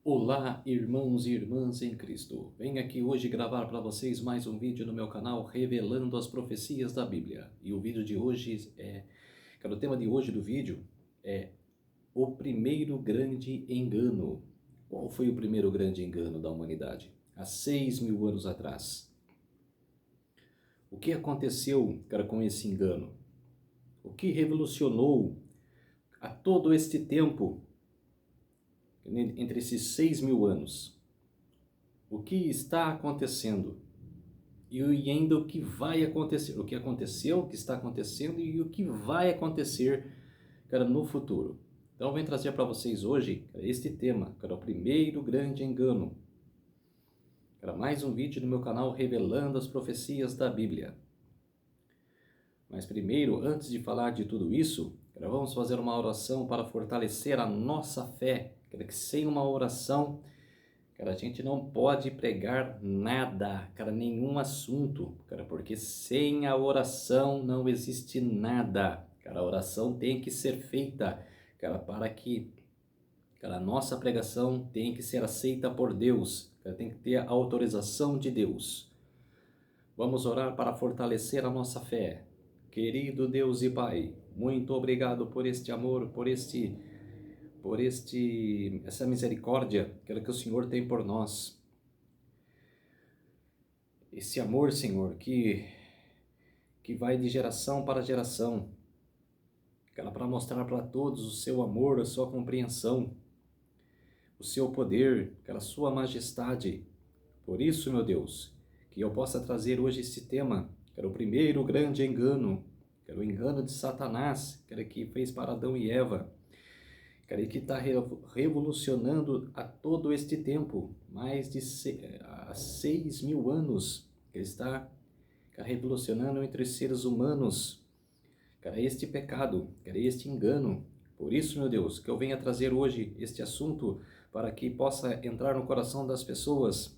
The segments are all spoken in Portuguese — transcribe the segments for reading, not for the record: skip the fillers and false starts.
Olá, irmãos e irmãs em Cristo. Venho aqui hoje gravar para vocês mais um vídeo no meu canal revelando as profecias da Bíblia. E o vídeo de hoje o tema de hoje do vídeo é o primeiro grande engano. Qual foi o primeiro grande engano da humanidade? Há 6.000 anos atrás. O que aconteceu, com esse engano? O que revolucionou a todo este tempo, entre esses 6.000 anos? O que está acontecendo? E ainda o que vai acontecer? O que aconteceu, o que está acontecendo e o que vai acontecer, no futuro. Então eu venho trazer para vocês hoje, este tema, o primeiro grande engano. Mais um vídeo no meu canal revelando as profecias da Bíblia. Mas primeiro, antes de falar de tudo isso, vamos fazer uma oração para fortalecer a nossa fé. Que sem uma oração, a gente não pode pregar nada, nenhum assunto, porque sem a oração não existe nada. A oração tem que ser feita, para que a nossa pregação tem que ser aceita por Deus, tem que ter a autorização de Deus. Vamos orar para fortalecer a nossa fé. Querido Deus e Pai, muito obrigado por este amor, por essa misericórdia que o Senhor tem por nós. Esse amor, Senhor, que vai de geração para geração, para mostrar para todos o seu amor, a sua compreensão, o seu poder, a sua majestade. Por isso, meu Deus, que eu possa trazer hoje esse tema, o primeiro grande engano, o engano de Satanás, que fez para Adão e Eva, e que está revolucionando a todo este tempo, mais de 6.000 anos, que está revolucionando entre os seres humanos, este pecado, este engano. Por isso, meu Deus, que eu venha trazer hoje este assunto para que possa entrar no coração das pessoas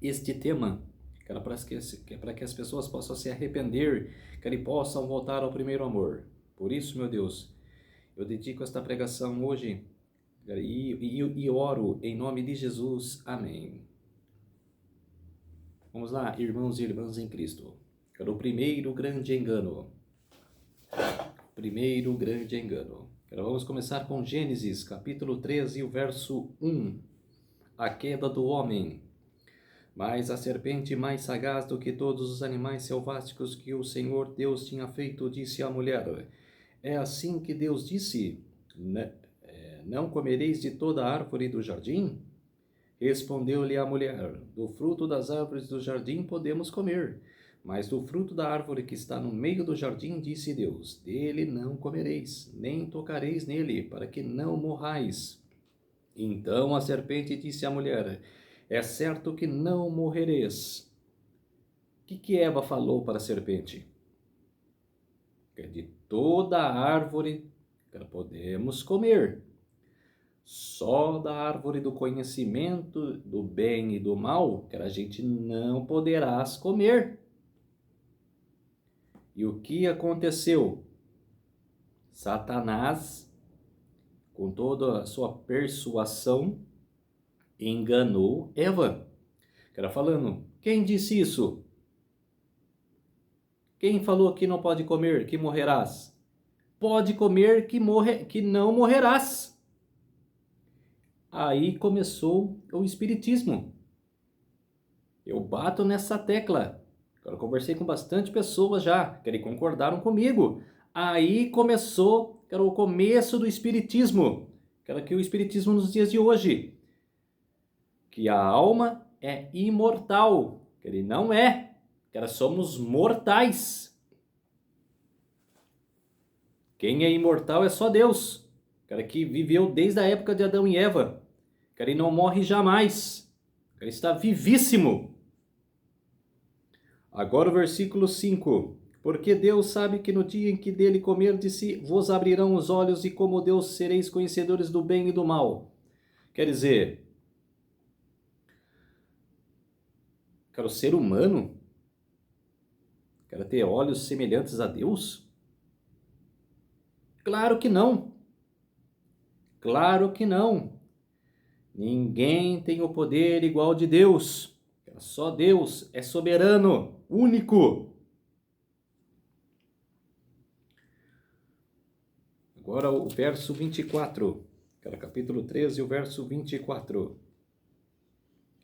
este tema, para que as pessoas possam se arrepender, e possam voltar ao primeiro amor. Por isso, meu Deus, eu dedico esta pregação hoje e oro em nome de Jesus. Amém. Vamos lá, irmãos e irmãs em Cristo. O primeiro grande engano. Primeiro grande engano. Vamos começar com Gênesis, capítulo 13, o verso 1. A queda do homem. Mas a serpente, mais sagaz do que todos os animais selváticos que o Senhor Deus tinha feito, disse à mulher: é assim que Deus disse: não comereis de toda a árvore do jardim? Respondeu-lhe a mulher: do fruto das árvores do jardim podemos comer, mas do fruto da árvore que está no meio do jardim, disse Deus: dele não comereis, nem tocareis nele, para que não morrais. Então a serpente disse à mulher: é certo que não morrereis. O que Eva falou para a serpente? De toda a árvore podemos comer, só da árvore do conhecimento do bem e do mal, a gente não poderás comer. E o que aconteceu? Satanás, com toda a sua persuasão, enganou Eva. Falando: quem disse isso? Quem falou que não pode comer, que morrerás? Pode comer, que não morrerás. Aí começou o espiritismo. Eu bato nessa tecla. Eu conversei com bastante pessoas já, que concordaram comigo. Aí começou, o começo do espiritismo. Que o espiritismo nos dias de hoje. Que a alma é imortal. Que ele não é. Que somos mortais. Quem é imortal é só Deus. Que viveu desde a época de Adão e Eva. Ele não morre jamais. Ele está vivíssimo. Agora o versículo 5. Porque Deus sabe que no dia em que dele comerdes, vos abrirão os olhos, e como Deus sereis conhecedores do bem e do mal. Quer dizer, o ser humano quer ter olhos semelhantes a Deus? Claro que não. Claro que não. Ninguém tem o poder igual de Deus. Só Deus é soberano, único. Agora o verso 24, capítulo 13, o verso 24.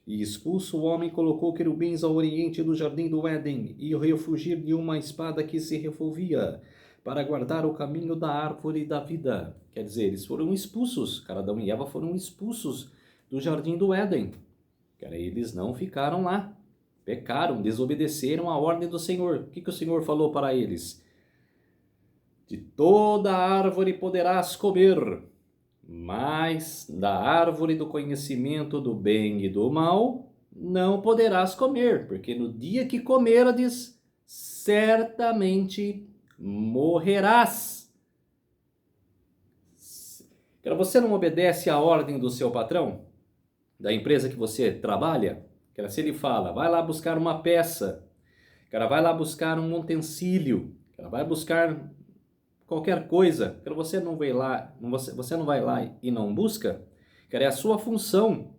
E expulso o homem colocou querubins ao oriente do jardim do Éden, e refugir de uma espada que se revolvia, para guardar o caminho da árvore da vida. Quer dizer, eles foram expulsos, Adão e Eva foram expulsos do jardim do Éden. Eles não ficaram lá, pecaram, desobedeceram a ordem do Senhor. O que o Senhor falou para eles? De toda árvore poderás comer, mas da árvore do conhecimento do bem e do mal não poderás comer, porque no dia que comerdes, certamente morrerás. Você não obedece à ordem do seu patrão, da empresa que você trabalha? Se ele fala, vai lá buscar uma peça, vai lá buscar um utensílio, vai buscar qualquer coisa, você não vai lá, você não vai lá e não busca, é a sua função.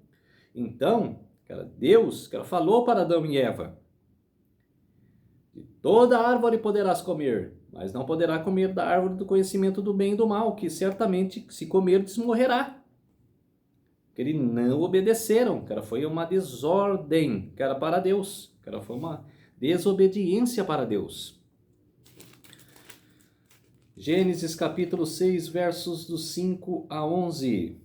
Então, Deus falou para Adão e Eva, de toda árvore poderás comer, mas não poderá comer da árvore do conhecimento do bem e do mal, que certamente se comerdes morrerá. Eles não obedeceram, foi uma desordem, para Deus, foi uma desobediência para Deus. Gênesis capítulo 6, versos do 5 a 11.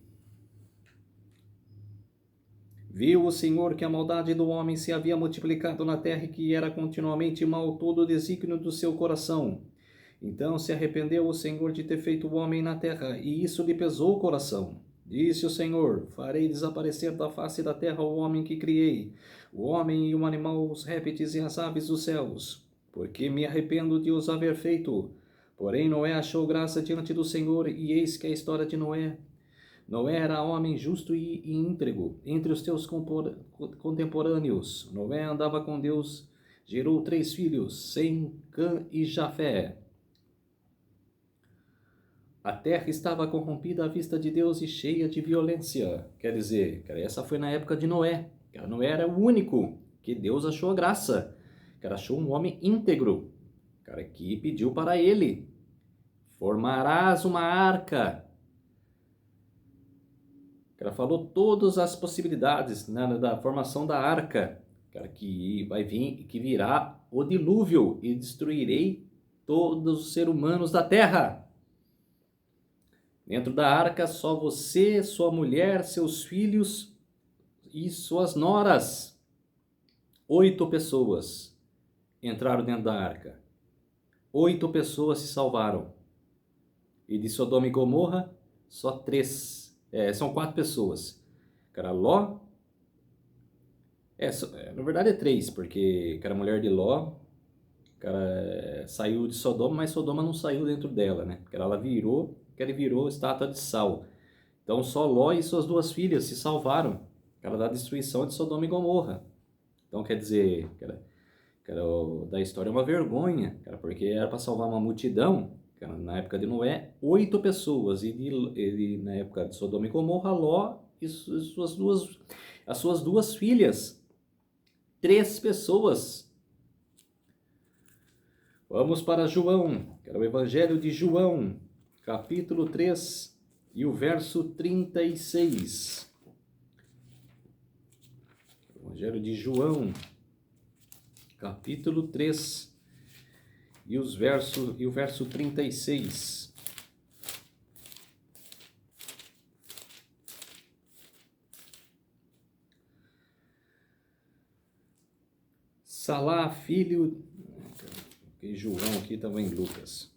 Viu o Senhor que a maldade do homem se havia multiplicado na terra e que era continuamente mal todo o desígnio do seu coração. Então se arrependeu o Senhor de ter feito o homem na terra, e isso lhe pesou o coração. Disse o Senhor, farei desaparecer da face da terra o homem que criei, o homem e o animal, os répteis e as aves dos céus, porque me arrependo de os haver feito. Porém Noé achou graça diante do Senhor, e eis que a história de Noé. Noé era homem justo e íntegro entre os teus contemporâneos. Noé andava com Deus, gerou 3 filhos, Sem, Cã e Jafé. A terra estava corrompida à vista de Deus e cheia de violência. Quer dizer, essa foi na época de Noé. Noé era o único que Deus achou graça. Achou um homem íntegro. Que pediu para ele, formarás uma arca. Falou todas as possibilidades da formação da arca. Que vai vir, que virá o dilúvio e destruirei todos os seres humanos da terra. Dentro da arca, só você, sua mulher, seus filhos e suas noras. 8 pessoas entraram dentro da arca. 8 pessoas se salvaram. E de Sodoma e Gomorra, só 3. São 4 pessoas. Ló. Na verdade é 3, porque a mulher de Ló, saiu de Sodoma, mas Sodoma não saiu dentro dela, né? Ela virou estátua de sal. Então só Ló e suas 2 filhas se salvaram, da destruição de Sodoma e Gomorra. Então quer dizer, da história é uma vergonha, porque era para salvar uma multidão. Na época de Noé, 8 pessoas, e na época de Sodoma e Gomorra, Ló e as suas 2 filhas, 3 pessoas. Vamos para João, o Evangelho de João, capítulo 3 e o verso 36. Evangelho de João, capítulo 3 e o verso 36. Salá, filho... E João aqui estava em Lucas.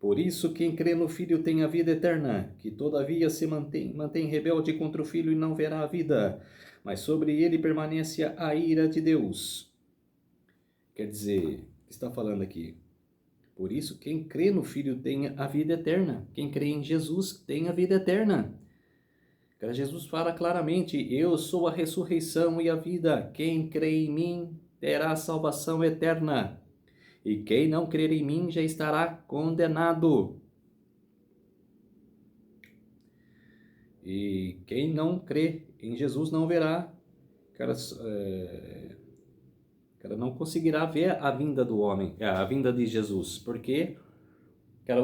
Por isso, quem crê no Filho tem a vida eterna, que todavia se mantém rebelde contra o Filho e não verá a vida, mas sobre ele permanece a ira de Deus. Quer dizer, está falando aqui. Por isso, quem crê no Filho tem a vida eterna. Quem crê em Jesus tem a vida eterna. Jesus fala claramente, eu sou a ressurreição e a vida. Quem crê em mim, terá salvação eterna, e quem não crer em mim já estará condenado. E quem não crê em Jesus não verá, cara, não conseguirá ver a vinda do homem, a vinda de Jesus, porque cara,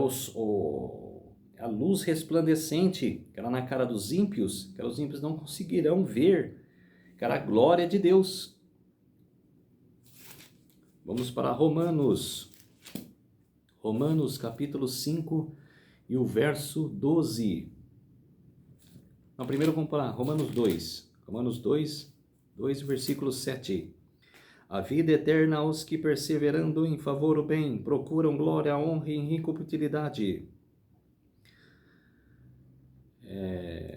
a luz resplandecente, cara, na cara dos ímpios, cara, os ímpios não conseguirão ver, cara, a glória de Deus. Vamos para Romanos capítulo 5 e o verso 12. Não, primeiro vamos para Romanos 2, versículo 7. A vida eterna aos que, perseverando em favor o bem, procuram glória, honra e incorruptibilidade.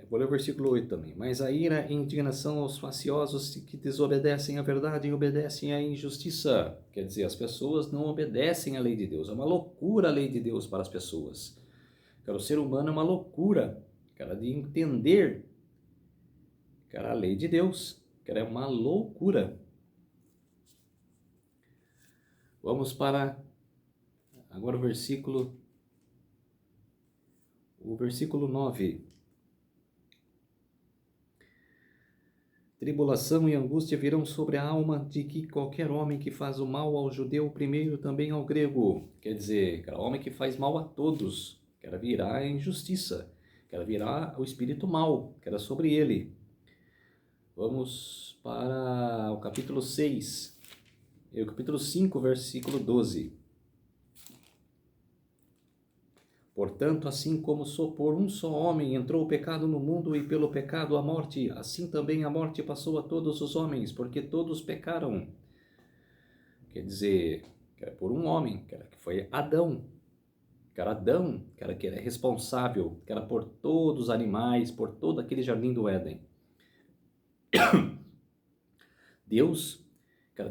Vou ler o versículo 8 também. Mas a ira e indignação aos faciosos que desobedecem à verdade e obedecem à injustiça. Quer dizer, as pessoas não obedecem à lei de Deus. É uma loucura a lei de Deus para as pessoas. Cara, o ser humano é uma loucura, cara, de entender, cara, a lei de Deus. Cara, é uma loucura. Vamos para agora o versículo 9. Tribulação e angústia virão sobre a alma de que qualquer homem que faz o mal ao judeu, primeiro também ao grego. Quer dizer, cara, homem que faz mal a todos, cara, virá a injustiça, cara, virá o espírito mal, cara, sobre ele. Vamos para o capítulo 6, e o capítulo 5, versículo 12. Portanto, assim como só por um só homem entrou o pecado no mundo e pelo pecado a morte, assim também a morte passou a todos os homens, porque todos pecaram. Quer dizer, por um homem, que foi Adão. Adão, que era responsável, por todos os animais, por todo aquele jardim do Éden. Deus,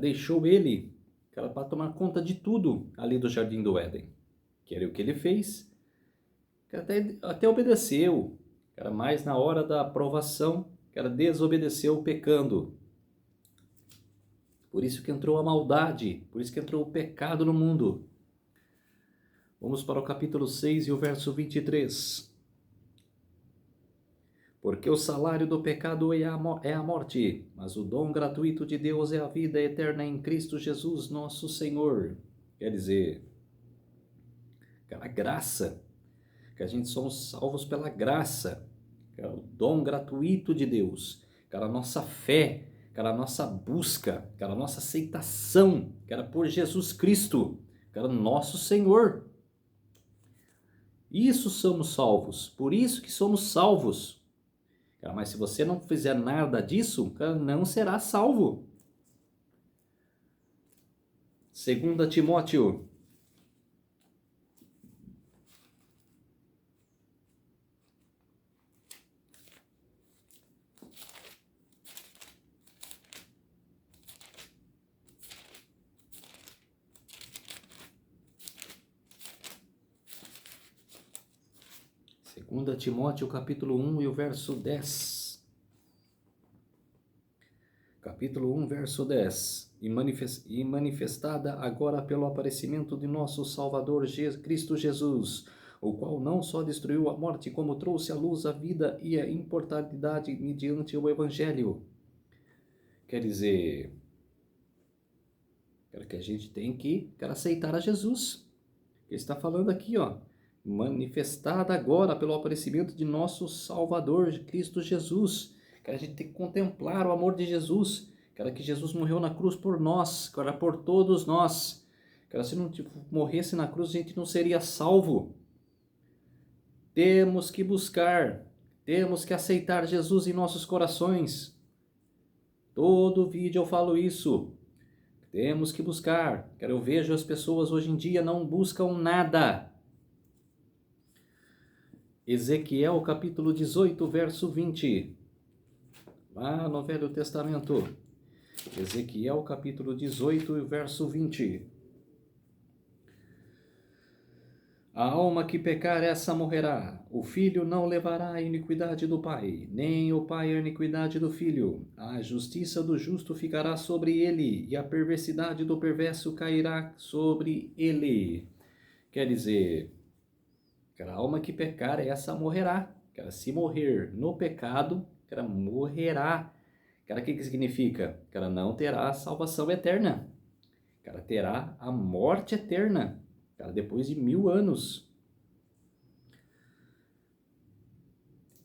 deixou ele, para tomar conta de tudo ali do jardim do Éden. Que era o que ele fez. Até obedeceu, mas na hora da aprovação, desobedeceu pecando. Por isso que entrou a maldade, por isso que entrou o pecado no mundo. Vamos para o capítulo 6 e o verso 23. Porque o salário do pecado é a morte, mas o dom gratuito de Deus é a vida eterna em Cristo Jesus, nosso Senhor. Quer dizer, a graça, que a gente somos salvos pela graça, o dom gratuito de Deus, a nossa fé, a nossa busca, a nossa aceitação, por Jesus Cristo, nosso Senhor. Isso somos salvos, por isso que somos salvos. Mas se você não fizer nada disso, não será salvo. 2 Timóteo. Segunda Timóteo, capítulo 1 e o verso 10. Capítulo 1, verso 10. E manifestada agora pelo aparecimento de nosso Salvador Cristo Jesus, o qual não só destruiu a morte, como trouxe à luz a vida e a imortalidade mediante o Evangelho. Quer dizer, que a gente tem que aceitar a Jesus. Ele está falando aqui, manifestada agora pelo aparecimento de nosso Salvador Cristo Jesus. A gente tem que contemplar o amor de Jesus, que Jesus morreu na cruz por nós, por todos nós. Se não morresse na cruz, a gente não seria salvo. Temos que buscar, temos que aceitar Jesus em nossos corações. Todo vídeo eu falo isso. Temos que buscar. Eu vejo as pessoas hoje em dia não buscam nada. Ezequiel capítulo 18, verso 20. Lá no Velho Testamento. Ezequiel capítulo 18, verso 20. A alma que pecar, essa morrerá. O filho não levará a iniquidade do pai, nem o pai a iniquidade do filho. A justiça do justo ficará sobre ele, e a perversidade do perverso cairá sobre ele. Quer dizer, a alma que pecar, essa morrerá. Se morrer no pecado, morrerá. O que significa? Não terá salvação eterna. Terá a morte eterna. Depois de 1000 anos.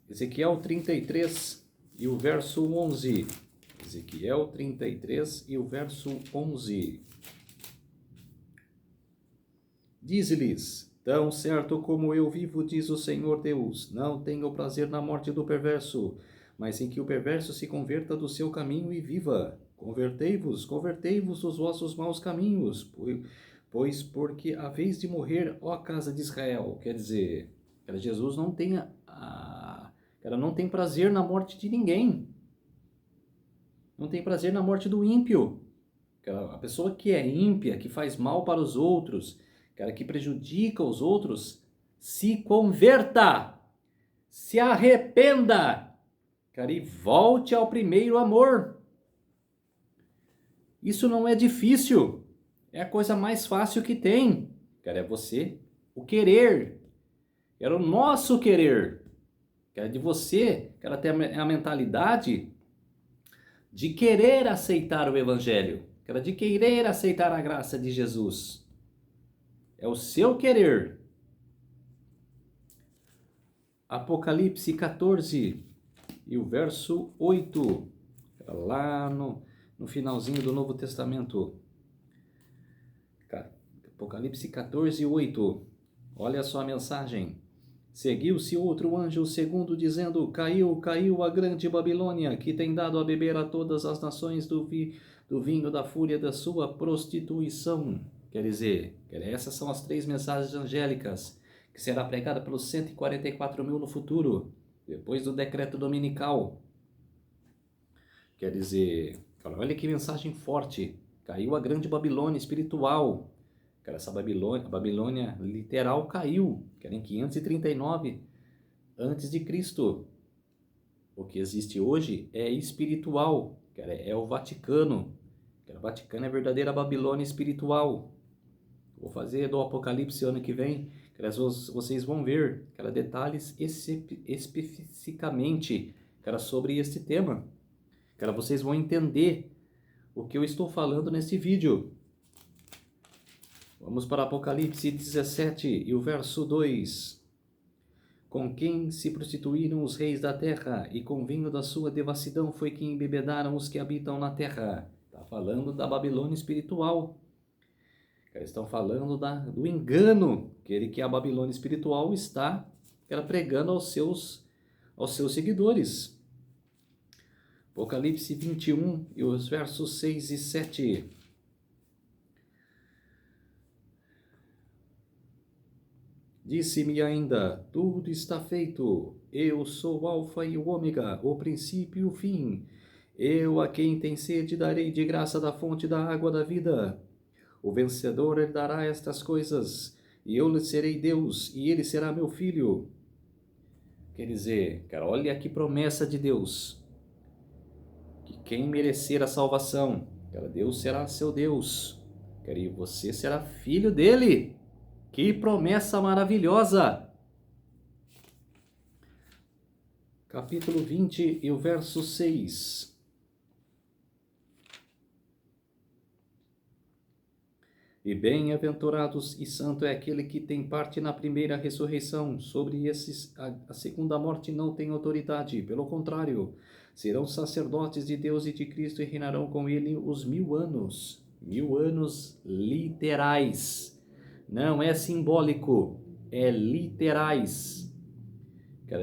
Ezequiel 33 e o verso 11. Ezequiel 33 e o verso 11. Diz-lhes: tão certo como eu vivo, diz o Senhor Deus, não tenho prazer na morte do perverso, mas em que o perverso se converta do seu caminho e viva. Convertei-vos dos vossos maus caminhos, pois porque a vez de morrer, ó casa de Israel. Quer dizer, Jesus não tem não tem prazer na morte de ninguém. Não tem prazer na morte do ímpio. A pessoa que é ímpia, que faz mal para os outros, que prejudica os outros, se converta, se arrependa, e volte ao primeiro amor. Isso não é difícil, é a coisa mais fácil que tem. É você, o querer, o nosso querer. De você, ter a mentalidade de querer aceitar o Evangelho, de querer aceitar a graça de Jesus. É o seu querer. Apocalipse 14 e o verso 8, lá no finalzinho do Novo Testamento. Apocalipse 14, 8. Olha só a mensagem. Seguiu-se outro anjo segundo, dizendo: caiu a grande Babilônia, que tem dado a beber a todas as nações do vinho da fúria da sua prostituição. Quer dizer, essas são as 3 mensagens angélicas, que será pregada pelos 144 mil no futuro, depois do decreto dominical. Quer dizer, olha que mensagem forte. Caiu a grande Babilônia espiritual. Essa Babilônia literal caiu, em 539 antes de Cristo. O que existe hoje é espiritual, é o Vaticano. O Vaticano é a verdadeira Babilônia espiritual. Vou fazer do Apocalipse ano que vem, vocês vão ver detalhes especificamente sobre este tema. Vocês vão entender o que eu estou falando nesse vídeo. Vamos para Apocalipse 17 e o verso 2. Com quem se prostituíram os reis da terra, e com vinho da sua devassidão foi que embebedaram os que habitam na terra. Está falando da Babilônia espiritual. Estão falando do engano que a Babilônia espiritual está pregando aos seus seguidores. Apocalipse 21 e os versos 6 e 7. Disse-me ainda: tudo está feito. Eu sou o Alfa e o Ômega, o princípio e o fim. Eu a quem tem sede darei de graça da fonte da água da vida. O vencedor herdará estas coisas, e eu lhe serei Deus, e ele será meu filho. Quer dizer, olha que promessa de Deus. Que quem merecer a salvação, Deus será seu Deus. E você será filho dele. Que promessa maravilhosa! Capítulo 20 e o verso 6. E bem-aventurados e santo é aquele que tem parte na primeira ressurreição. Sobre esses, a segunda morte não tem autoridade. Pelo contrário, serão sacerdotes de Deus e de Cristo e reinarão com ele os 1000 anos. 1000 anos literais. Não é simbólico, é literais.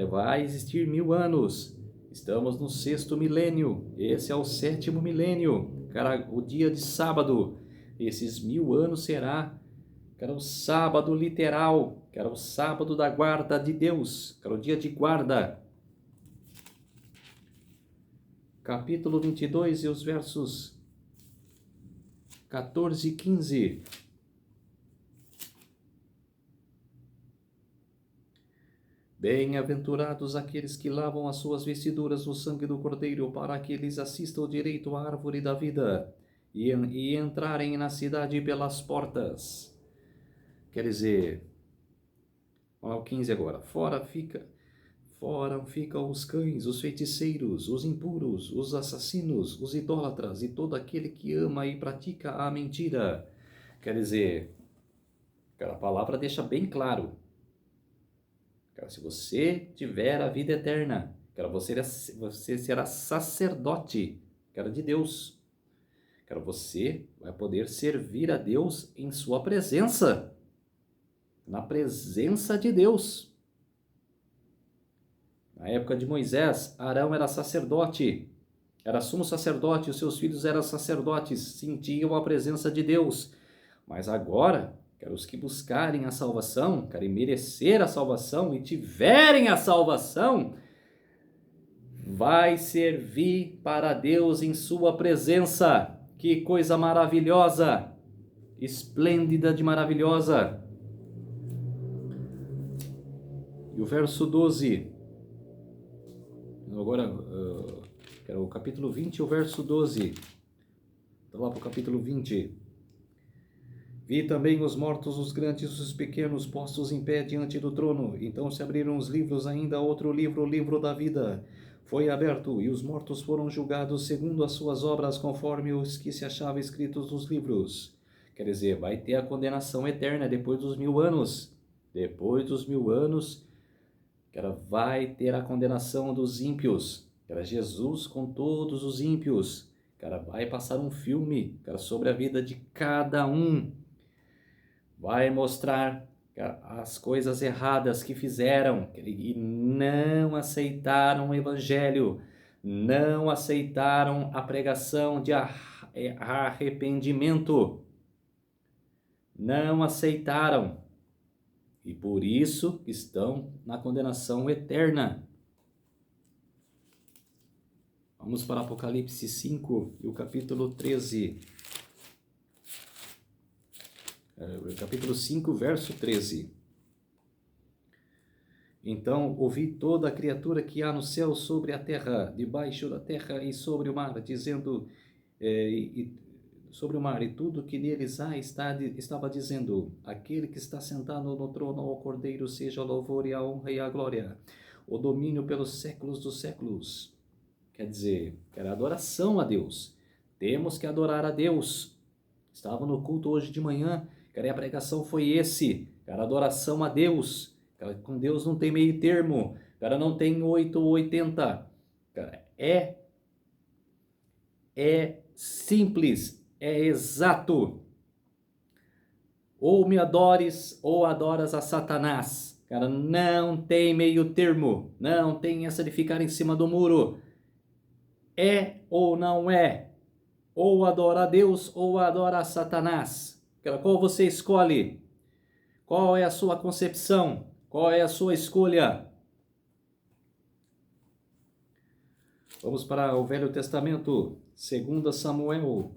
Vai existir 1000 anos. Estamos no 6º milênio. Esse é o 7º milênio. O dia de sábado. Esses 1000 anos será o sábado literal. O sábado da guarda de Deus. O dia de guarda. Capítulo 22 e os versos 14 e 15. Bem-aventurados aqueles que lavam as suas vestiduras no sangue do Cordeiro, para que lhes assista o direito à árvore da vida e entrarem na cidade pelas portas. Quer dizer, olha o 15 agora. Fora ficam os cães, os feiticeiros, os impuros, os assassinos, os idólatras e todo aquele que ama e pratica a mentira. Quer dizer, a palavra deixa bem claro. Se você tiver a vida eterna, você será sacerdote, de Deus. Você vai poder servir a Deus em sua presença, na presença de Deus. Na época de Moisés, Arão era sacerdote, era sumo sacerdote, os seus filhos eram sacerdotes, sentiam a presença de Deus. Mas agora, os que buscarem a salvação, querem merecer a salvação e tiverem a salvação, vai servir para Deus em sua presença. Que coisa maravilhosa, esplêndida de maravilhosa. E o verso 12, agora, o capítulo 20, o verso 12, então lá para o capítulo 20. Vi também os mortos, os grandes e os pequenos, postos em pé diante do trono. Então se abriram os livros, ainda outro livro, o livro da vida. Foi aberto, e os mortos foram julgados segundo as suas obras, conforme os que se achavam escritos nos livros. Quer dizer, vai ter a condenação eterna depois dos 1000 anos. Depois dos 1000 anos, vai ter a condenação dos ímpios. Jesus com todos os ímpios. Vai passar um filme, sobre a vida de cada um. Vai mostrar as coisas erradas que fizeram e não aceitaram o evangelho, não aceitaram a pregação de arrependimento, não aceitaram e por isso estão na condenação eterna. Vamos para Apocalipse 5 e o capítulo 13. Capítulo 5, verso 13. Então ouvi toda a criatura que há no céu, sobre a terra, debaixo da terra e sobre o mar, dizendo, sobre o mar, e tudo que neles há estava dizendo: aquele que está sentado no trono, ao Cordeiro, seja o louvor e a honra e a glória, o domínio pelos séculos dos séculos. Quer dizer, a adoração a Deus. Temos que adorar a Deus. Estava no culto hoje de manhã, e a pregação foi a adoração a Deus. Com Deus não tem meio termo, não tem 8 ou 80. É simples, é exato. Ou me adores, ou adoras a Satanás. Não tem meio termo, não tem essa de ficar em cima do muro. É ou não é? Ou adora a Deus, ou adora a Satanás. Qual você escolhe? Qual é a sua concepção? Qual é a sua escolha? Vamos para o Velho Testamento, 2 Samuel.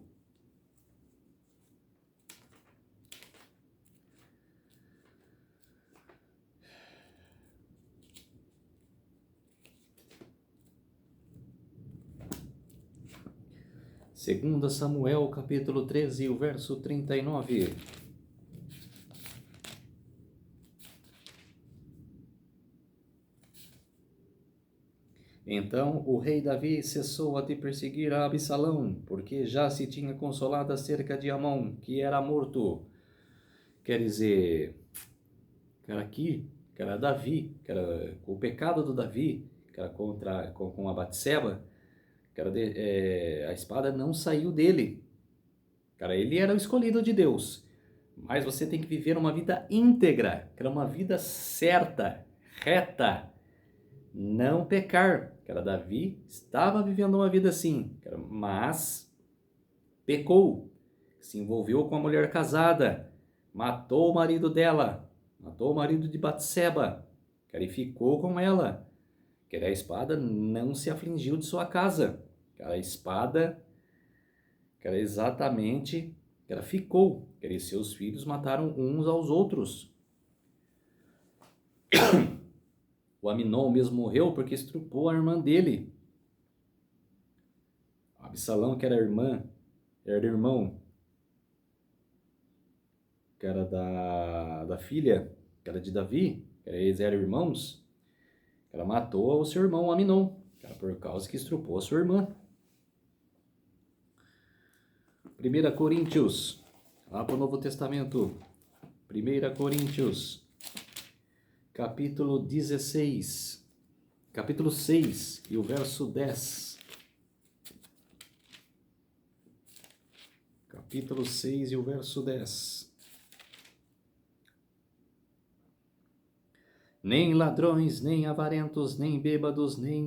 Segunda Samuel, capítulo 13, o verso 39. Então o rei Davi cessou de perseguir a Absalão, porque já se tinha consolado acerca de Amon, que era morto. Quer dizer, aqui, Davi, o pecado do Davi, com a Batseba, a espada não saiu dele. Ele era o escolhido de Deus. Mas você tem que viver uma vida íntegra, uma vida certa, reta, não pecar. Davi estava vivendo uma vida assim, mas pecou, se envolveu com a mulher casada, matou o marido dela, matou o marido de Batseba, e ficou com ela. A espada não se afligiu de sua casa. A espada, exatamente, ficou. Seus filhos mataram uns aos outros. O Aminon mesmo morreu porque estrupou a irmã dele. Absalão, que era irmão, que era da filha, que era de Davi, eles eram irmãos, ela matou o seu irmão Aminon, que era por causa que estrupou a sua irmã. 1 Coríntios, lá para o Novo Testamento, 1 Coríntios, capítulo 16, capítulo 6 e o verso 10. Capítulo 6 e o verso 10. Nem ladrões, nem avarentos, nem bêbados, nem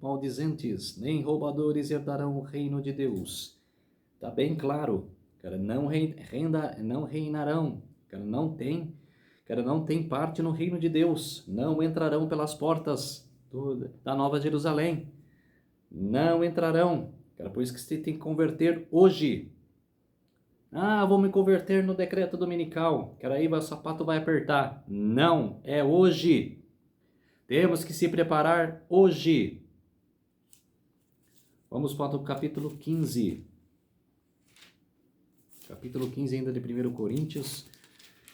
maldizentes, nem roubadores herdarão o reino de Deus. Está bem claro, cara, não reinarão, cara, não tem parte no reino de Deus, não entrarão pelas portas da Nova Jerusalém, não entrarão, cara, por isso que você tem que converter hoje. Vou me converter no decreto dominical, que aí o sapato vai apertar. Não, é hoje. Temos que se preparar hoje. Vamos para o capítulo 15. Capítulo 15 ainda de 1 Coríntios.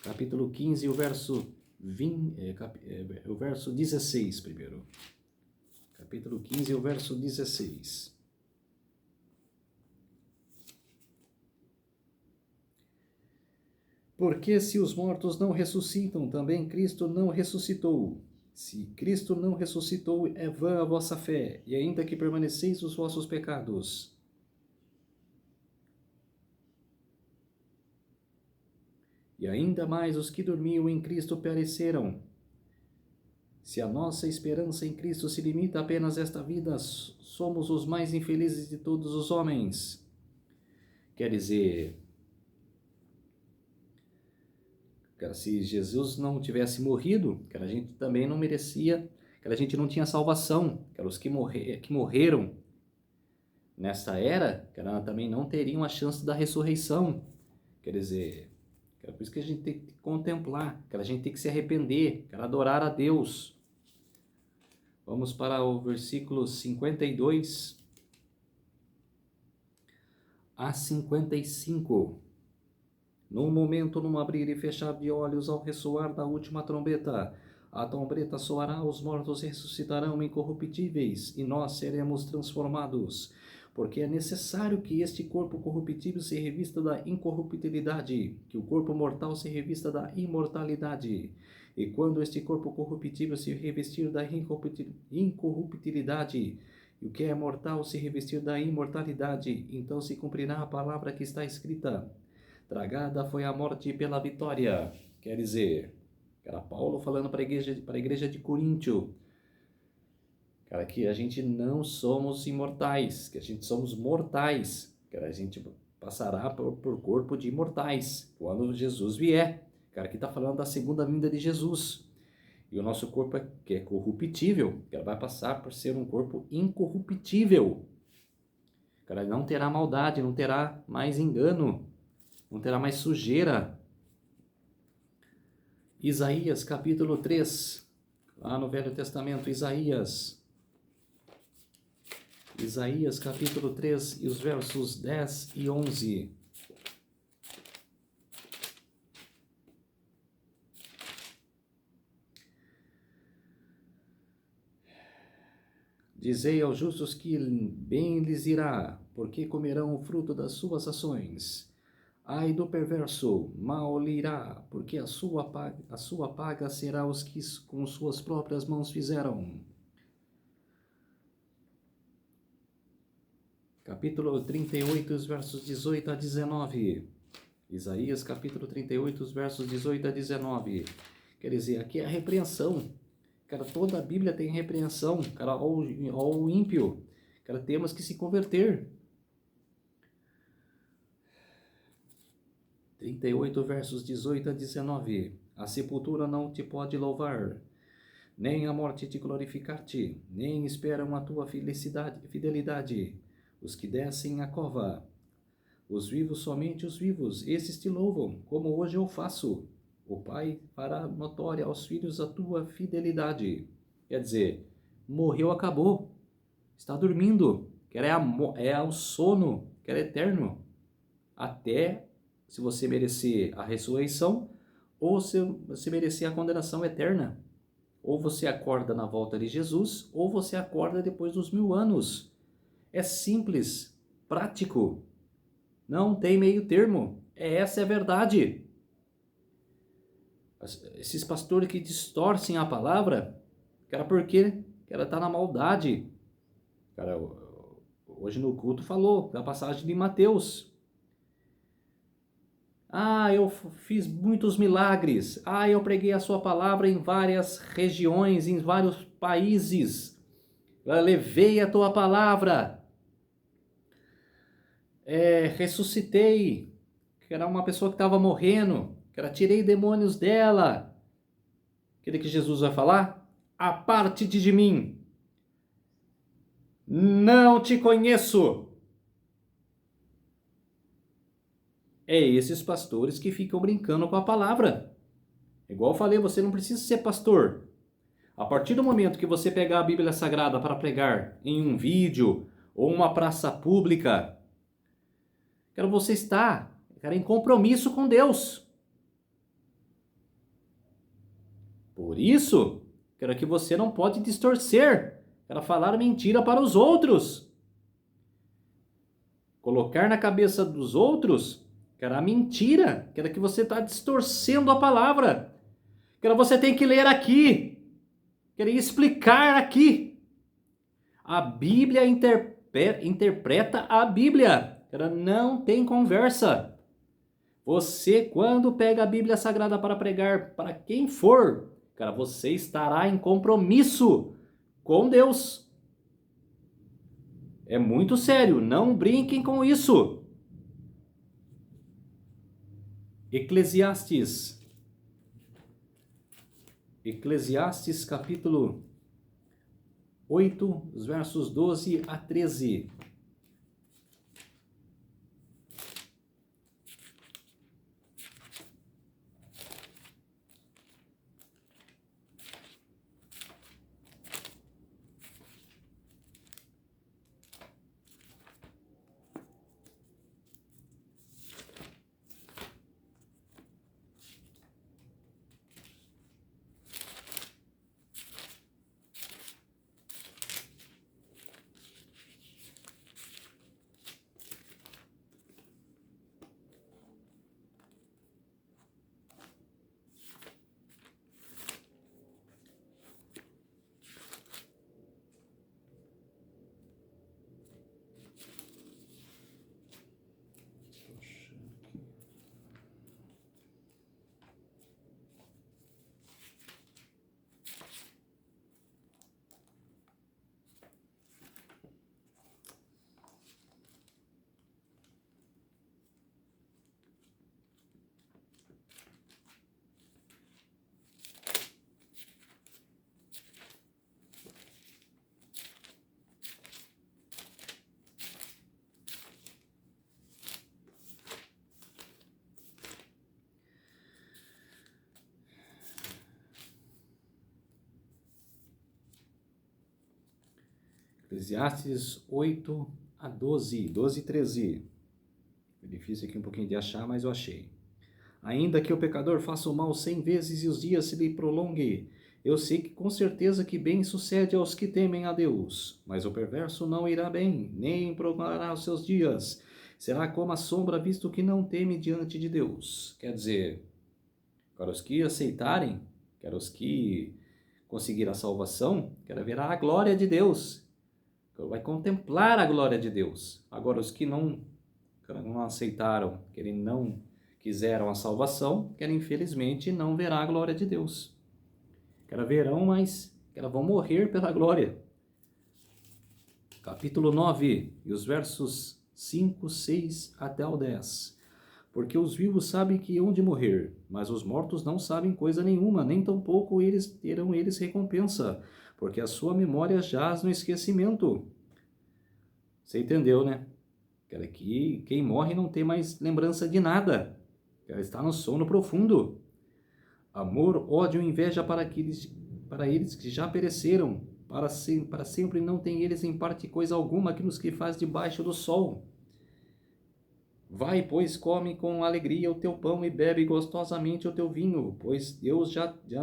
Capítulo 15, o verso 16 primeiro. Capítulo 15, o verso 16. Porque se os mortos não ressuscitam, também Cristo não ressuscitou. Se Cristo não ressuscitou, é vã a vossa fé, e ainda que permaneceis os vossos pecados. E ainda mais os que dormiam em Cristo pereceram. Se a nossa esperança em Cristo se limita apenas a esta vida, somos os mais infelizes de todos os homens. Quer dizer, se Jesus não tivesse morrido, a gente também não merecia, a gente não tinha salvação, os que morreram nessa era, também não teriam a chance da ressurreição. Quer dizer, por isso que a gente tem que contemplar, a gente tem que se arrepender, adorar a Deus. Vamos para o versículo 52 a 55. Num momento, num abrir e fechar de olhos, ao ressoar da última trombeta, a trombeta soará, os mortos ressuscitarão incorruptíveis, e nós seremos transformados. Porque é necessário que este corpo corruptível se revista da incorruptibilidade, que o corpo mortal se revista da imortalidade. E quando este corpo corruptível se revestir da incorruptibilidade, e o que é mortal se revestir da imortalidade, então se cumprirá a palavra que está escrita: tragada foi a morte pela vitória. Quer dizer, era Paulo falando para a igreja de Coríntio, que a gente não somos imortais, que a gente somos mortais, a gente passará por corpo de imortais quando Jesus vier. Que está falando da segunda vinda de Jesus. E o nosso corpo que é corruptível, vai passar por ser um corpo incorruptível. Não terá maldade, não terá mais engano, não terá mais sujeira. Isaías capítulo 3, lá no Velho Testamento, Isaías capítulo 3 e os versos 10 e 11. Dizei aos justos que bem lhes irá, porque comerão o fruto das suas ações. Ai do perverso, mal lhe irá, porque a sua paga será os que com suas próprias mãos fizeram. Capítulo 38, os versos 18 a 19. Isaías capítulo 38, os versos 18 a 19. Quer dizer, aqui é a repreensão. Toda a Bíblia tem repreensão, ao ímpio. Temos que se converter. 38, versos 18 a 19. A sepultura não te pode louvar, nem a morte te glorificar-te, nem esperam a tua fidelidade. Os que descem à cova, os vivos, somente os vivos, esses te louvam, como hoje eu faço. O Pai fará notória aos filhos a tua fidelidade. Quer dizer, morreu, acabou. Está dormindo. Quer é o sono, quer é eterno. Até se você merecer a ressurreição ou se você merecer a condenação eterna. Ou você acorda na volta de Jesus, ou você acorda depois dos 1000 anos. É simples, prático. Não tem meio termo. Essa é a verdade. Esses pastores que distorcem a palavra, cara, por quê? Ela está na maldade. Cara, hoje no culto falou da passagem de Mateus. Ah, eu fiz muitos milagres. Ah, eu preguei a sua palavra em várias regiões, em vários países. Eu levei a tua palavra. Ressuscitei. Que era uma pessoa que estava morrendo. Que era tirei demônios dela. O que Jesus vai falar? Aparte-te de mim. Não te conheço. É esses pastores que ficam brincando com a palavra. Igual eu falei, você não precisa ser pastor. A partir do momento que você pegar a Bíblia Sagrada para pregar em um vídeo ou uma praça pública, você está em compromisso com Deus. Por isso, que você não pode distorcer, falar mentira para os outros. Colocar na cabeça dos outros, a mentira, que você está distorcendo a palavra. Você tem que ler aqui, explicar aqui. A Bíblia interpreta a Bíblia. Não tem conversa. Você, quando pega a Bíblia Sagrada para pregar para quem for, você estará em compromisso com Deus. É muito sério, não brinquem com isso. Eclesiastes capítulo 8, os versos 12 a 13. Eclesiastes 8 a 12, 12 e 13. É difícil aqui um pouquinho de achar, mas eu achei. Ainda que o pecador faça o mal 100 vezes e os dias se lhe prolongue, eu sei que com certeza que bem sucede aos que temem a Deus. Mas o perverso não irá bem, nem prolongará os seus dias. Será como a sombra, visto que não teme diante de Deus. Quer dizer, para os que aceitarem, os que conseguirem a salvação, verá a glória de Deus. Vai contemplar a glória de Deus. Agora, os que não aceitaram, que não quiseram a salvação, infelizmente não verá a glória de Deus. Verão, mas vão morrer pela glória. Capítulo 9, e os versos 5, 6 até o 10. Porque os vivos sabem que hão de morrer, mas os mortos não sabem coisa nenhuma, nem tampouco terão eles recompensa, porque a sua memória jaz no esquecimento. Você entendeu, né? Que quem morre não tem mais lembrança de nada. Está no sono profundo. Amor, ódio e inveja para eles que já pereceram. Para sempre não tem eles em parte coisa alguma que nos que faz debaixo do sol. Vai, pois, come com alegria o teu pão e bebe gostosamente o teu vinho, pois Deus já de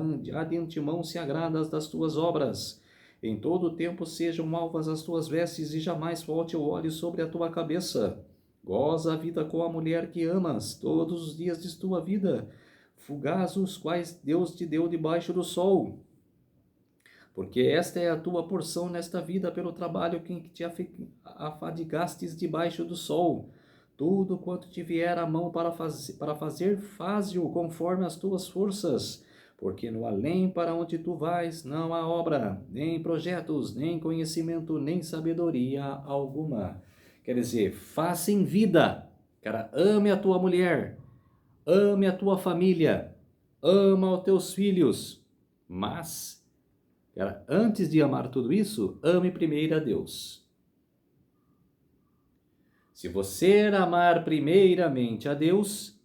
antemão se agrada das tuas obras. Em todo o tempo sejam alvas as tuas vestes e jamais falte o óleo sobre a tua cabeça. Goza a vida com a mulher que amas, todos os dias de tua vida, fugaz os quais Deus te deu debaixo do sol. Porque esta é a tua porção nesta vida pelo trabalho que te afadigastes debaixo do sol. Tudo quanto te vier à mão para fazer, faze-o conforme as tuas forças, porque no além para onde tu vais não há obra, nem projetos, nem conhecimento, nem sabedoria alguma. Quer dizer, faça em vida, cara, ame a tua mulher, ame a tua família, ama os teus filhos, mas, cara, antes de amar tudo isso, ame primeiro a Deus. Se você amar primeiramente a Deus,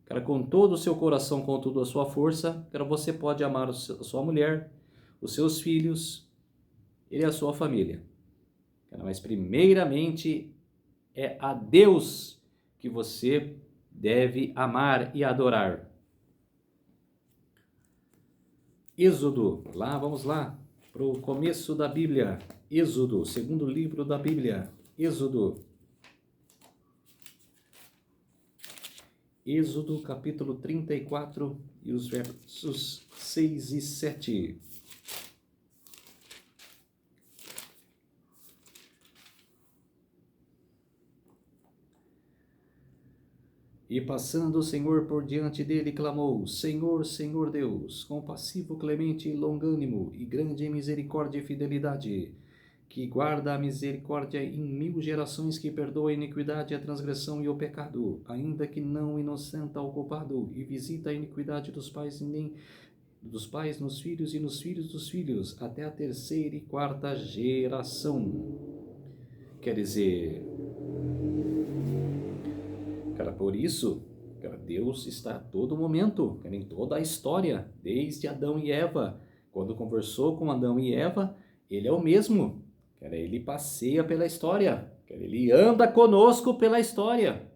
cara, com todo o seu coração, com toda a sua força, cara, você pode amar a sua mulher, os seus filhos e a sua família. Cara, mas primeiramente é a Deus que você deve amar e adorar. Êxodo, vamos lá, para o começo da Bíblia. Êxodo, segundo livro da Bíblia. Êxodo. Êxodo capítulo 34 e os versos 6 e 7. E passando o Senhor por diante dele, clamou: Senhor, Senhor Deus, compassivo, clemente e longânimo, e grande em misericórdia e fidelidade, que guarda a misericórdia em 1000 gerações, que perdoa a iniquidade, a transgressão e o pecado, ainda que não inocenta o culpado, e visita a iniquidade dos pais nos filhos e nos filhos dos filhos, até a 3ª e 4ª geração. Quer dizer, cara, por isso, cara, Deus está a todo momento, cara, em toda a história, desde Adão e Eva. Quando conversou com Adão e Eva, ele é o mesmo. Cara, ele passeia pela história, cara, ele anda conosco pela história.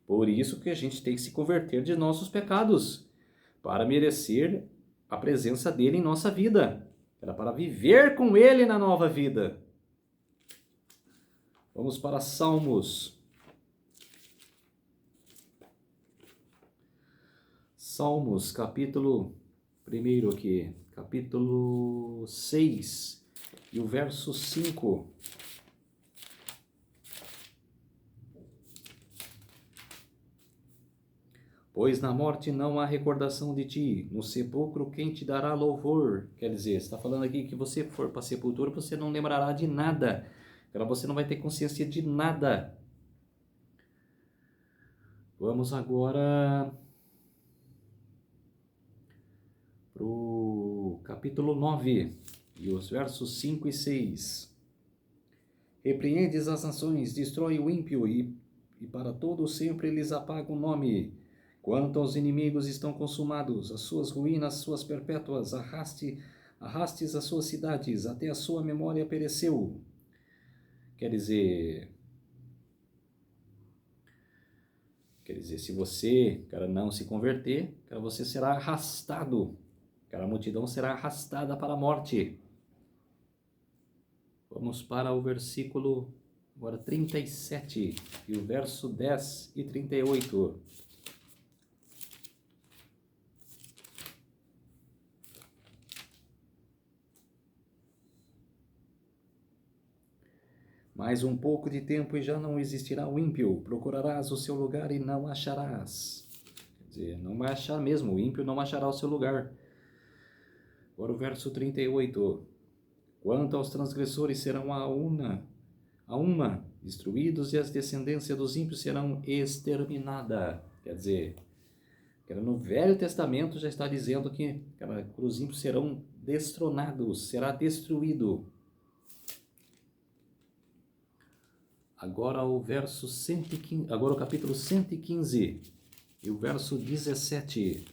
Por isso que a gente tem que se converter de nossos pecados, para merecer a presença dele em nossa vida, cara, para viver com ele na nova vida. Vamos para Salmos. Salmos, capítulo 1 aqui, capítulo 6 e o verso 5. Pois na morte não há recordação de ti, no sepulcro quem te dará louvor? Quer dizer, está falando aqui que você for para a sepultura, você não lembrará de nada, você não vai ter consciência de nada. Vamos agora para o capítulo 9 e os versos 5 e 6. Repreendes as nações, destrói o ímpio e para todo sempre lhes apaga o nome. Quanto aos inimigos estão consumados, as suas ruínas, suas perpétuas, arrastes as suas cidades, até a sua memória pereceu. Quer dizer, se você, cara, não se converter, cara, você será arrastado, cara, a multidão será arrastada para a morte. Vamos para o versículo agora 37 e o verso 10 e 38. Mais um pouco de tempo e já não existirá o ímpio. Procurarás o seu lugar e não acharás. Quer dizer, não vai achar mesmo. O ímpio não achará o seu lugar. Agora o verso 38. Quanto aos transgressores serão a uma, destruídos, e as descendências dos ímpios serão exterminada. Quer dizer, no Velho Testamento já está dizendo que os ímpios serão destronados, será destruído. Agora o verso 115, agora o capítulo 115 e o verso 17.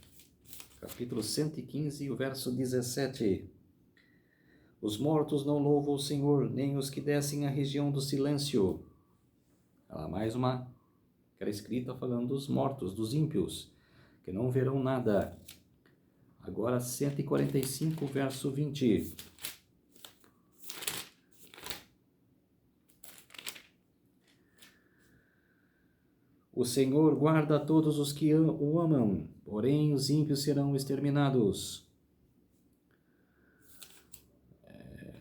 capítulo 115, o verso 17. Os mortos não louvam o Senhor, nem os que descem à região do silêncio. Mais uma que era escrita falando dos mortos, dos ímpios, que não verão nada. Agora 145, verso 20. O Senhor guarda todos os que o amam, porém os ímpios serão exterminados.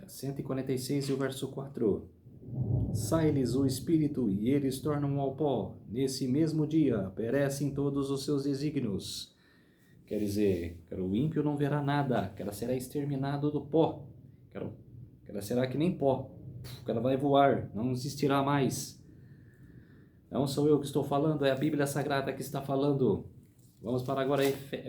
146, o verso 4. Sai-lhes o espírito e eles tornam ao pó. Nesse mesmo dia perecem todos os seus desígnios. Quer dizer, o ímpio não verá nada, será exterminado do pó. Será que nem pó. Vai voar, não existirá mais. Não sou eu que estou falando, é a Bíblia Sagrada que está falando. Vamos para agora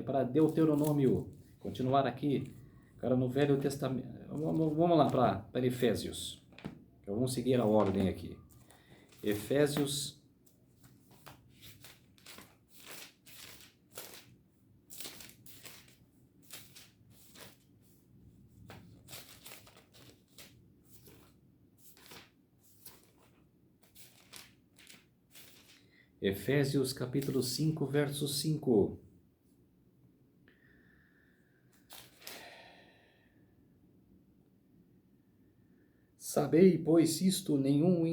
para Deuteronômio. Continuar aqui, no Velho Testamento. Vamos lá para Efésios. Vamos seguir a ordem aqui. Efésios. Efésios capítulo 5, verso 5. Sabei, pois, isto: nenhum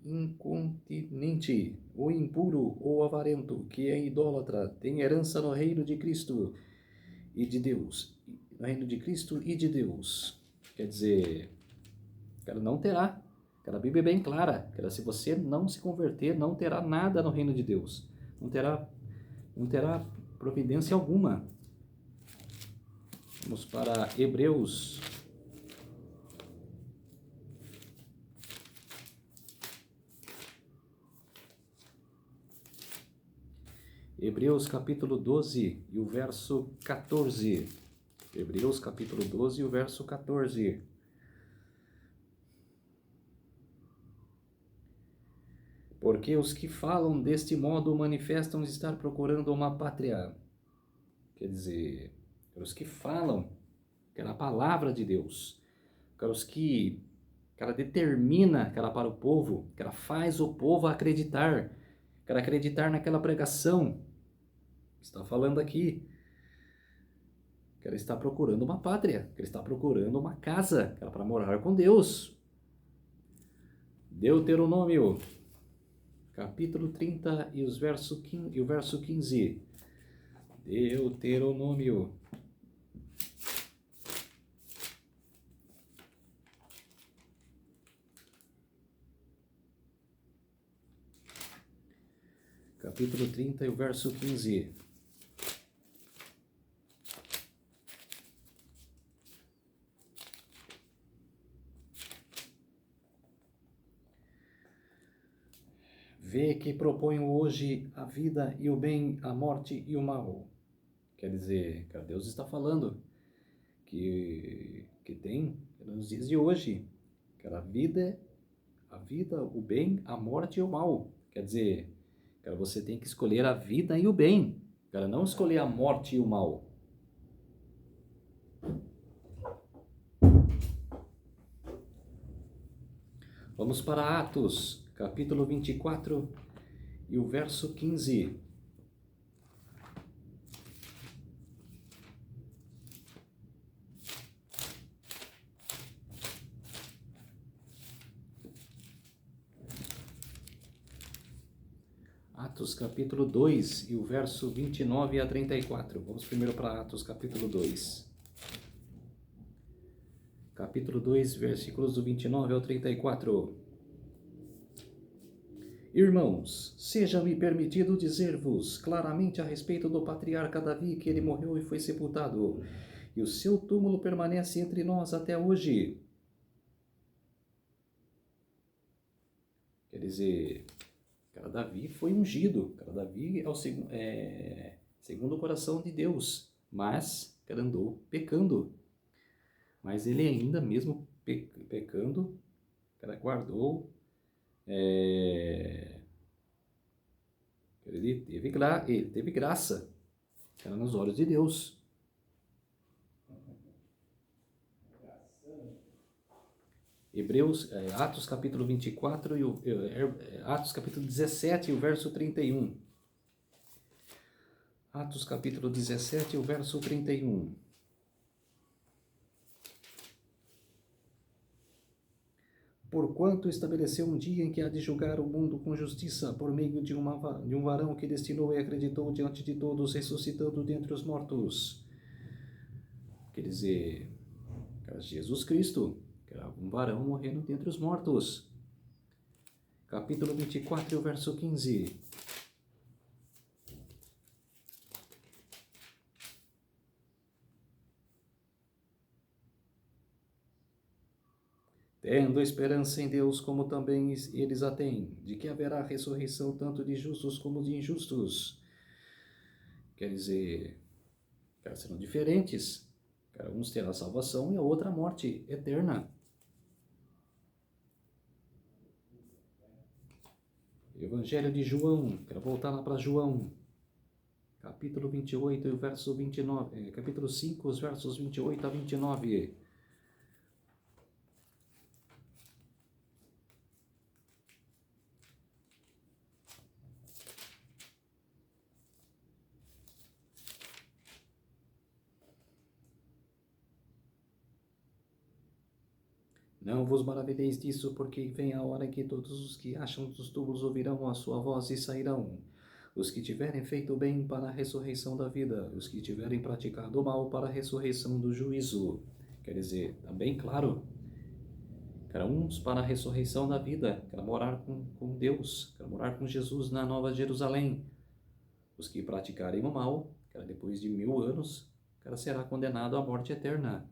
incontinente, ou impuro, ou avarento, que é idólatra, tem herança no reino de Cristo e de Deus. No reino de Cristo e de Deus. Quer dizer, não terá. A Bíblia é bem clara. Se você não se converter, não terá nada no reino de Deus. Não terá providência alguma. Vamos para Hebreus. Hebreus capítulo 12 e o verso 14. Hebreus capítulo 12 e o verso 14. Porque os que falam deste modo manifestam estar procurando uma pátria. Quer dizer, os que falam a palavra de Deus, os que determina para o povo, faz o povo acreditar, acreditar naquela pregação. Está falando aqui, ele está procurando uma pátria, ele está procurando uma casa, para morar com Deus. Deuteronômio, capítulo 30 e o verso 15. Deuteronômio. Capítulo 30 e o verso 15. Vê que proponho hoje a vida e o bem, a morte e o mal. Quer dizer, Deus está falando que tem, nos dias de hoje, a vida, o bem, a morte e o mal. Quer dizer, você tem que escolher a vida e o bem, não escolher a morte e o mal. Vamos para Atos, capítulo 24 e o verso 15. Atos capítulo 2 e o verso 29 a 34. Vamos primeiro para Atos capítulo 2. Capítulo 2, versículos do 29 ao 34. Irmãos, seja-me permitido dizer-vos claramente a respeito do patriarca Davi, que ele morreu e foi sepultado, e o seu túmulo permanece entre nós até hoje. Quer dizer, Davi foi ungido, Davi é o segundo o coração de Deus, mas andou pecando. Mas ele ainda mesmo pecando, guardou, ele teve graça. Era nos olhos de Deus. Atos capítulo 24 e Atos capítulo 17 e o verso 31. Atos capítulo 17 e o verso 31. Porquanto estabeleceu um dia em que há de julgar o mundo com justiça, por meio de um varão que destinou e acreditou diante de todos, ressuscitando dentre os mortos. Quer dizer, Jesus Cristo, que era um varão morrendo dentre os mortos. Capítulo 24, verso 15. Tendo esperança em Deus, como também eles a têm, de que haverá ressurreição tanto de justos como de injustos. Quer dizer, serão diferentes. Uns terão salvação e a outra a morte eterna. Evangelho de João, quero voltar lá para João, capítulo 28 e o verso 29, capítulo 5, os versos 28 a 29. Não vos maravilheis disso, porque vem a hora em que todos os que acham dos túmulos ouvirão a sua voz e sairão. Os que tiverem feito bem para a ressurreição da vida, os que tiverem praticado o mal para a ressurreição do juízo. Quer dizer, está bem claro. Uns para a ressurreição da vida, para morar com Deus, para morar com Jesus na Nova Jerusalém. Os que praticarem o mal, depois de 1000 anos, será condenado à morte eterna.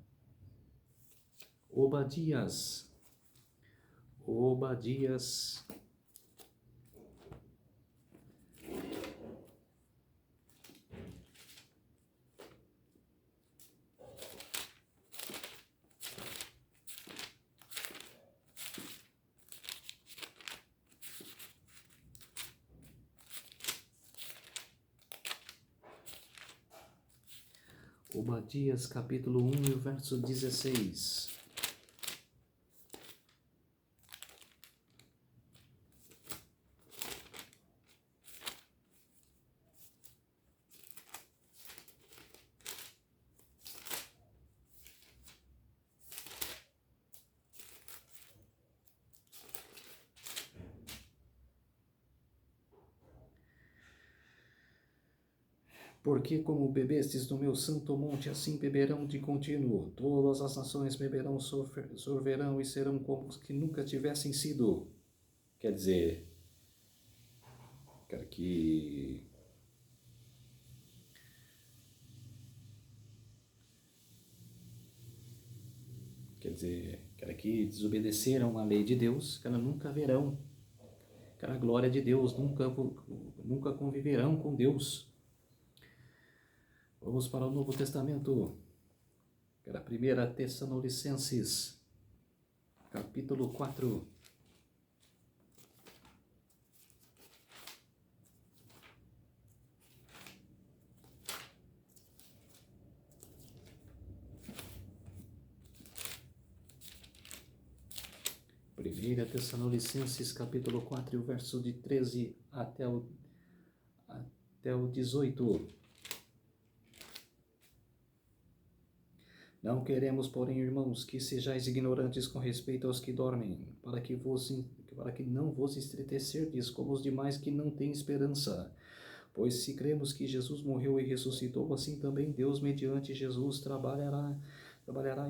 Obadias. Obadias capítulo 1 e o verso 16. Porque como bebestes no meu santo monte, assim beberão de contínuo. Todas as nações beberão, sorverão e serão como os que nunca tivessem sido. Quer dizer, que desobedeceram à lei de Deus, nunca verão. A glória de Deus, nunca conviverão com Deus. Vamos para o Novo Testamento, 1 Tessalonicenses, capítulo 4. Primeira Tessalonicenses, capítulo 4, o verso de 13 até o 18. Não queremos, porém, irmãos, que sejais ignorantes com respeito aos que dormem, para que não vos entristecerdes como os demais que não têm esperança. Pois se cremos que Jesus morreu e ressuscitou, assim também Deus, mediante Jesus, trabalhará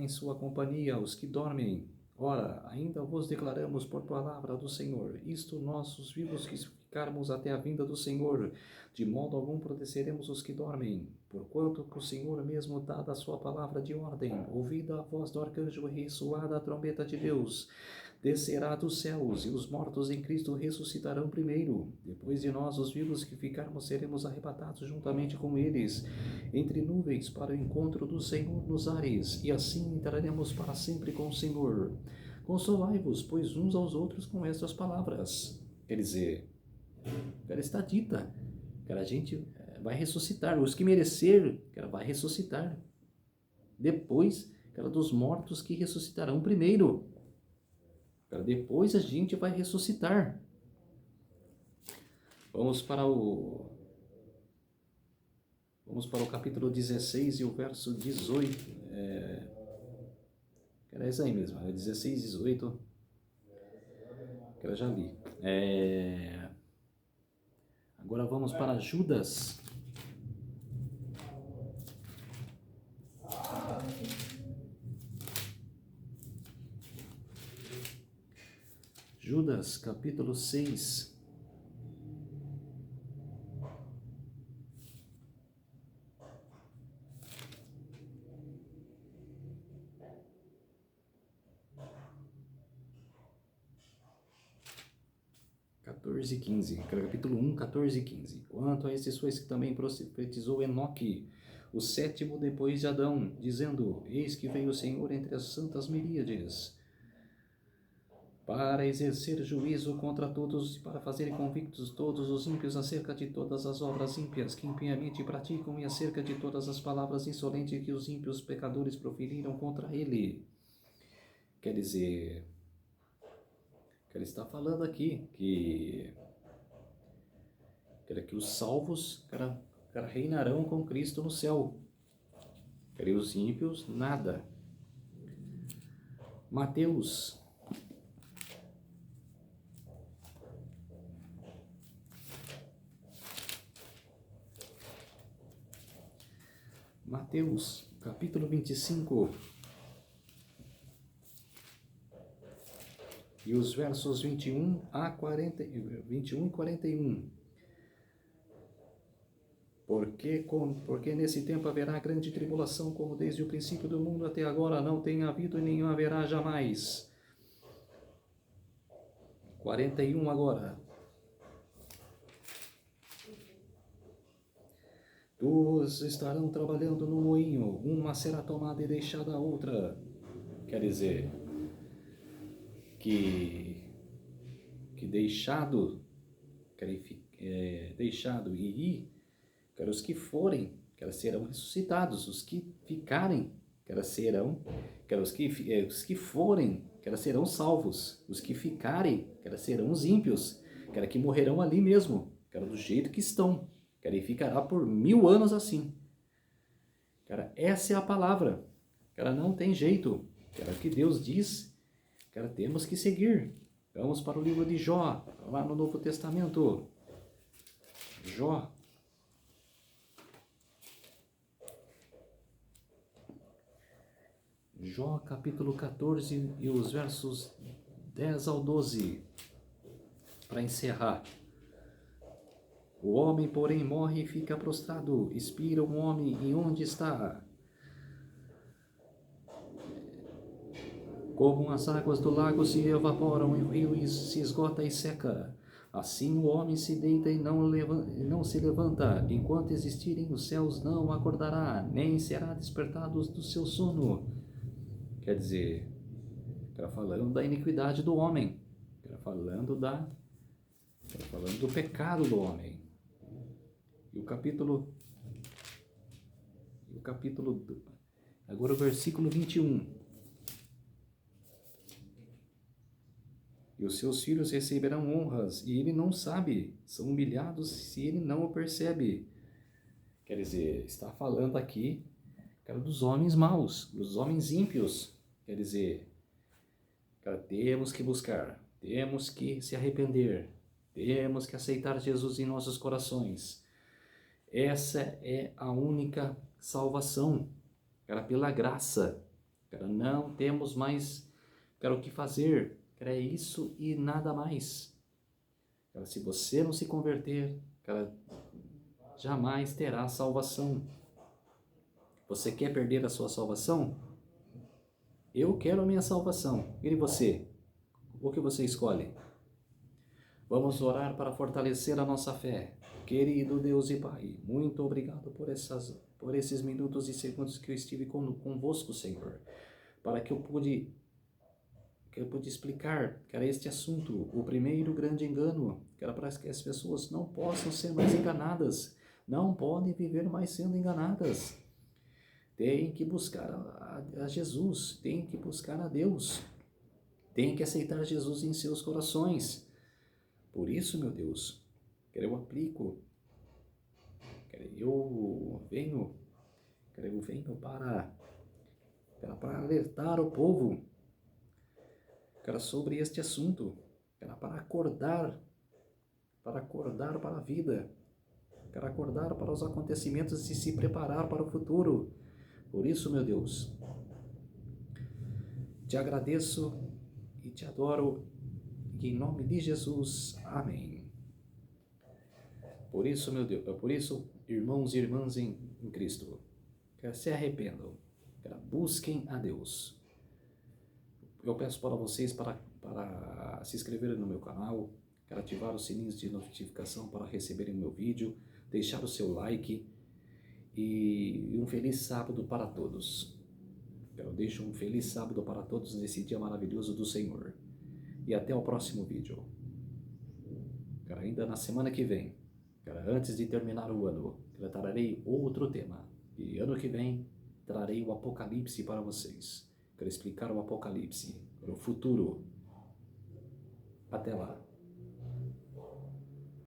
em sua companhia os que dormem. Ora, ainda vos declaramos por palavra do Senhor, isto nós, os vivos que ficarmos até a vinda do Senhor, de modo algum protegeremos os que dormem, porquanto que o Senhor mesmo, dada a sua palavra de ordem, ouvida a voz do arcanjo e ressoada a trombeta de Deus, descerá dos céus, e os mortos em Cristo ressuscitarão primeiro. Depois de nós, os vivos que ficarmos, seremos arrebatados juntamente com eles, entre nuvens, para o encontro do Senhor nos ares, e assim entraremos para sempre com o Senhor. Consolai-vos, pois, uns aos outros com estas palavras. Quer dizer, está dita. A gente vai ressuscitar. Os que merecer, cara, vai ressuscitar. Depois, cara, dos mortos que ressuscitarão primeiro. Cara, depois a gente vai ressuscitar. Vamos para o capítulo 16 e o verso 18. Era isso aí mesmo, é 16, 18. Que eu já li. Agora vamos para Judas. Judas, capítulo 6. Capítulo 1, 14 e 15. Quanto a esses foi que também profetizou Enoque, o sétimo depois de Adão, dizendo: Eis que veio o Senhor entre as santas miríades, para exercer juízo contra todos e para fazerem convictos todos os ímpios acerca de todas as obras ímpias que impiamente praticam e acerca de todas as palavras insolentes que os ímpios pecadores proferiram contra ele. Quer dizer, que ele está falando aqui que os salvos reinarão com Cristo no céu. E os ímpios, nada. Mateus. Mateus, capítulo 25. E os versos 21 e 41. Porque nesse tempo haverá grande tribulação, como desde o princípio do mundo até agora não tem havido e nem haverá jamais. 41 agora. Duas estarão trabalhando no moinho, uma será tomada e deixada a outra. Quer dizer, que deixado e ir, os que forem, serão ressuscitados, os que ficarem, serão, os que forem, serão salvos, os que ficarem, serão os ímpios, que morrerão ali mesmo, do jeito que estão, e ficará por 1000 anos assim. Essa é a palavra, não tem jeito, o que Deus diz, temos que seguir. Vamos para o livro de Jó, lá no Novo Testamento. Jó. Jó, capítulo 14 e os versos 10 ao 12. Para encerrar. O homem, porém, morre e fica prostrado. Expira o homem e onde está? Como as águas do lago se evaporam e o rio se esgota e seca, assim o homem se deita e não se levanta. Enquanto existirem os céus, não acordará, nem será despertado do seu sono. Quer dizer, falando da iniquidade do homem, falando do pecado do homem. E o capítulo, agora o versículo 21. E os seus filhos receberão honras, e ele não sabe, são humilhados se ele não o percebe. Quer dizer, está falando aqui, dos homens maus, dos homens ímpios. Quer dizer, temos que buscar, temos que se arrepender, temos que aceitar Jesus em nossos corações. Essa é a única salvação, pela graça. Não temos mais, o que fazer. É isso e nada mais. Se você não se converter, jamais terá salvação. Você quer perder a sua salvação? Eu quero a minha salvação. E você? O que você escolhe? Vamos orar para fortalecer a nossa fé. Querido Deus e Pai, muito obrigado por esses minutos e segundos que eu estive convosco, Senhor, para que eu pude explicar, este assunto, o primeiro grande engano, para que as pessoas não possam ser mais enganadas, não podem viver mais sendo enganadas. Tem que buscar a Jesus, tem que buscar a Deus, tem que aceitar Jesus em seus corações. Por isso, meu Deus, eu aplico, eu venho para alertar o povo, sobre este assunto, para acordar para a vida, para acordar para os acontecimentos e se preparar para o futuro. Por isso, meu Deus, te agradeço e te adoro, em nome de Jesus. Amém. Por isso, meu Deus, irmãos e irmãs em Cristo, se arrependam, busquem a Deus. Eu peço para vocês para se inscreverem no meu canal, ativar os sininhos de notificação para receberem o meu vídeo, deixar o seu like e um feliz sábado para todos. Eu deixo um feliz sábado para todos nesse dia maravilhoso do Senhor. E até o próximo vídeo. Ainda na semana que vem, antes de terminar o ano, trarei outro tema. E ano que vem, trarei o Apocalipse para vocês. Quero explicar o Apocalipse, o futuro. Até lá.